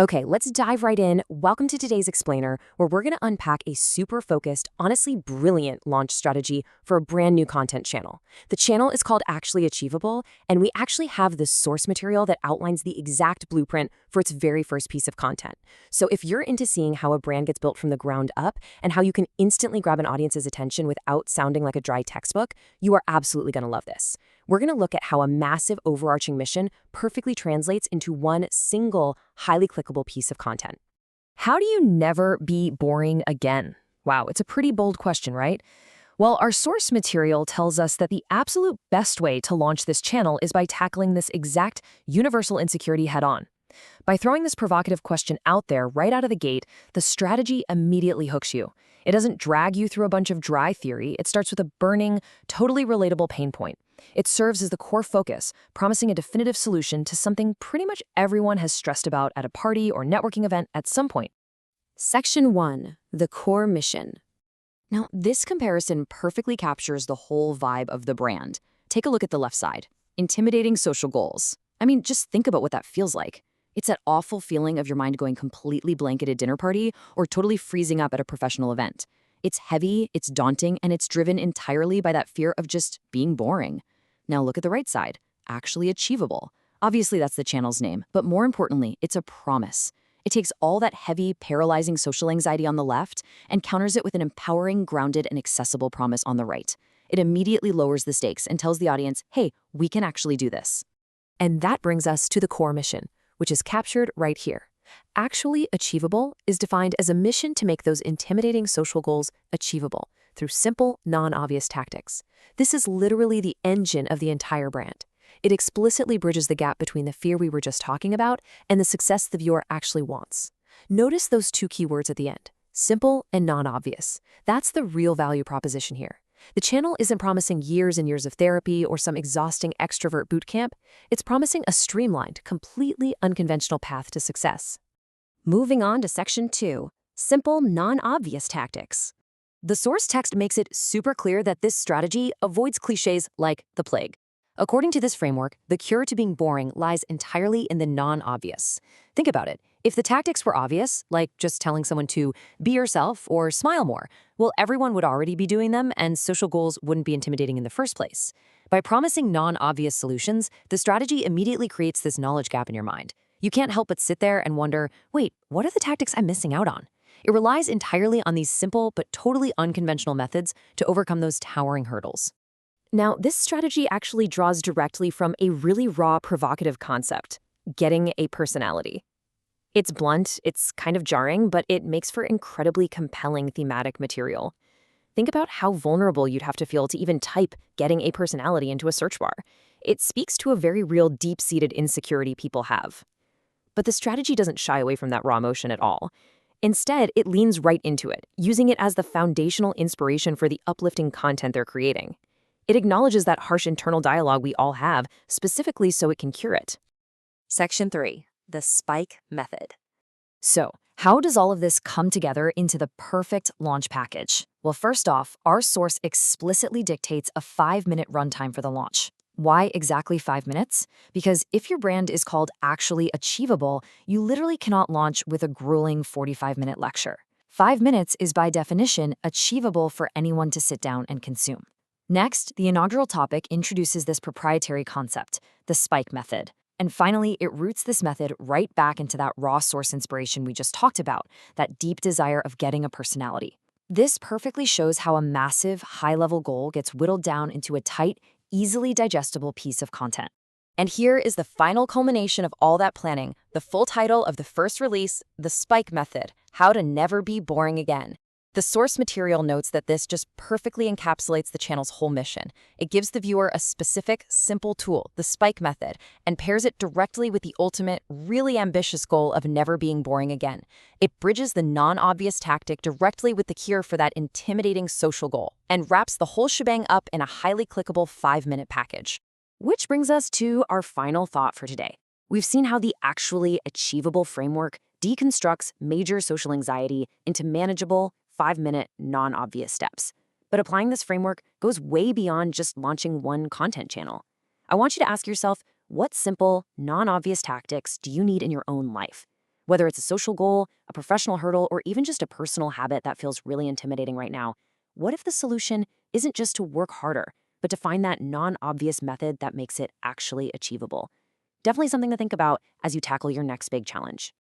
Okay, let's dive right in. Welcome to today's explainer, where we're going to unpack a super focused, honestly brilliant launch strategy for a brand new content channel. The channel is called Actually Achievable, and we actually have the source material that outlines the exact blueprint for its very first piece of content. So if you're into seeing how a brand gets built from the ground up and how you can instantly grab an audience's attention without sounding like a dry textbook, you are absolutely going to love this. We're going to look at how a massive overarching mission perfectly translates into one single, highly clickable piece of content. How do you never be boring again? Wow, it's a pretty bold question, right? Well, our source material tells us that the absolute best way to launch this channel is by tackling this exact universal insecurity head-on. By throwing this provocative question out there right out of the gate, the strategy immediately hooks you. It doesn't drag you through a bunch of dry theory. It starts with a burning, totally relatable pain point. It serves as the core focus, promising a definitive solution to something pretty much everyone has stressed about at a party or networking event at some point. Section 1. The core mission. Now, this comparison perfectly captures the whole vibe of the brand. Take a look at the left side. Intimidating social goals. I mean, just think about what that feels like. It's that awful feeling of your mind going completely blank at a dinner party or totally freezing up at a professional event. It's heavy, it's daunting, and it's driven entirely by that fear of just being boring. Now look at the right side. Actually Achievable. Obviously, that's the channel's name, but more importantly, it's a promise. It takes all that heavy, paralyzing social anxiety on the left and counters it with an empowering, grounded, and accessible promise on the right. It immediately lowers the stakes and tells the audience, hey, we can actually do this. And that brings us to the core mission, which is captured right here. Actually Achievable is defined as a mission to make those intimidating social goals achievable through simple, non-obvious tactics. This is literally the engine of the entire brand. It explicitly bridges the gap between the fear we were just talking about and the success the viewer actually wants. Notice those two key words at the end, simple and non-obvious. That's the real value proposition here. The channel isn't promising years and years of therapy or some exhausting extrovert bootcamp. It's promising a streamlined, completely unconventional path to success. Moving on to Section 2, simple, non-obvious tactics. The source text makes it super clear that this strategy avoids cliches like the plague. According to this framework, the cure to being boring lies entirely in the non-obvious. Think about it. If the tactics were obvious, like just telling someone to be yourself or smile more, well, everyone would already be doing them and social goals wouldn't be intimidating in the first place. By promising non-obvious solutions, the strategy immediately creates this knowledge gap in your mind. You can't help but sit there and wonder, wait, what are the tactics I'm missing out on? It relies entirely on these simple but totally unconventional methods to overcome those towering hurdles. Now, this strategy actually draws directly from a really raw, provocative concept, getting a personality. It's blunt, it's kind of jarring, but it makes for incredibly compelling thematic material. Think about how vulnerable you'd have to feel to even type getting a personality into a search bar. It speaks to a very real, deep-seated insecurity people have. But the strategy doesn't shy away from that raw emotion at all. Instead, it leans right into it, using it as the foundational inspiration for the uplifting content they're creating. It acknowledges that harsh internal dialogue we all have, specifically so it can cure it. Section 3. The spike method. So, how does all of this come together into the perfect launch package? Well, first off, our source explicitly dictates a 5-minute runtime for the launch. Why exactly 5 minutes? Because if your brand is called Actually Achievable, you literally cannot launch with a grueling 45-minute lecture. 5 minutes is by definition achievable for anyone to sit down and consume. Next, the inaugural topic introduces this proprietary concept, the spike method. And finally, it roots this method right back into that raw source inspiration we just talked about, that deep desire of getting a personality. This perfectly shows how a massive, high-level goal gets whittled down into a tight, easily digestible piece of content. And here is the final culmination of all that planning, the full title of the first release, The Spike Method, How to Never Be Boring Again. The source material notes that this just perfectly encapsulates the channel's whole mission. It gives the viewer a specific, simple tool, the spike method, and pairs it directly with the ultimate, really ambitious goal of never being boring again. It bridges the non-obvious tactic directly with the cure for that intimidating social goal, and wraps the whole shebang up in a highly clickable 5-minute package. Which brings us to our final thought for today. We've seen how the Actually Achievable framework deconstructs major social anxiety into manageable, 5-minute, non-obvious steps. But applying this framework goes way beyond just launching one content channel. I want you to ask yourself, what simple, non-obvious tactics do you need in your own life? Whether it's a social goal, a professional hurdle, or even just a personal habit that feels really intimidating right now, what if the solution isn't just to work harder, but to find that non-obvious method that makes it actually achievable? Definitely something to think about as you tackle your next big challenge.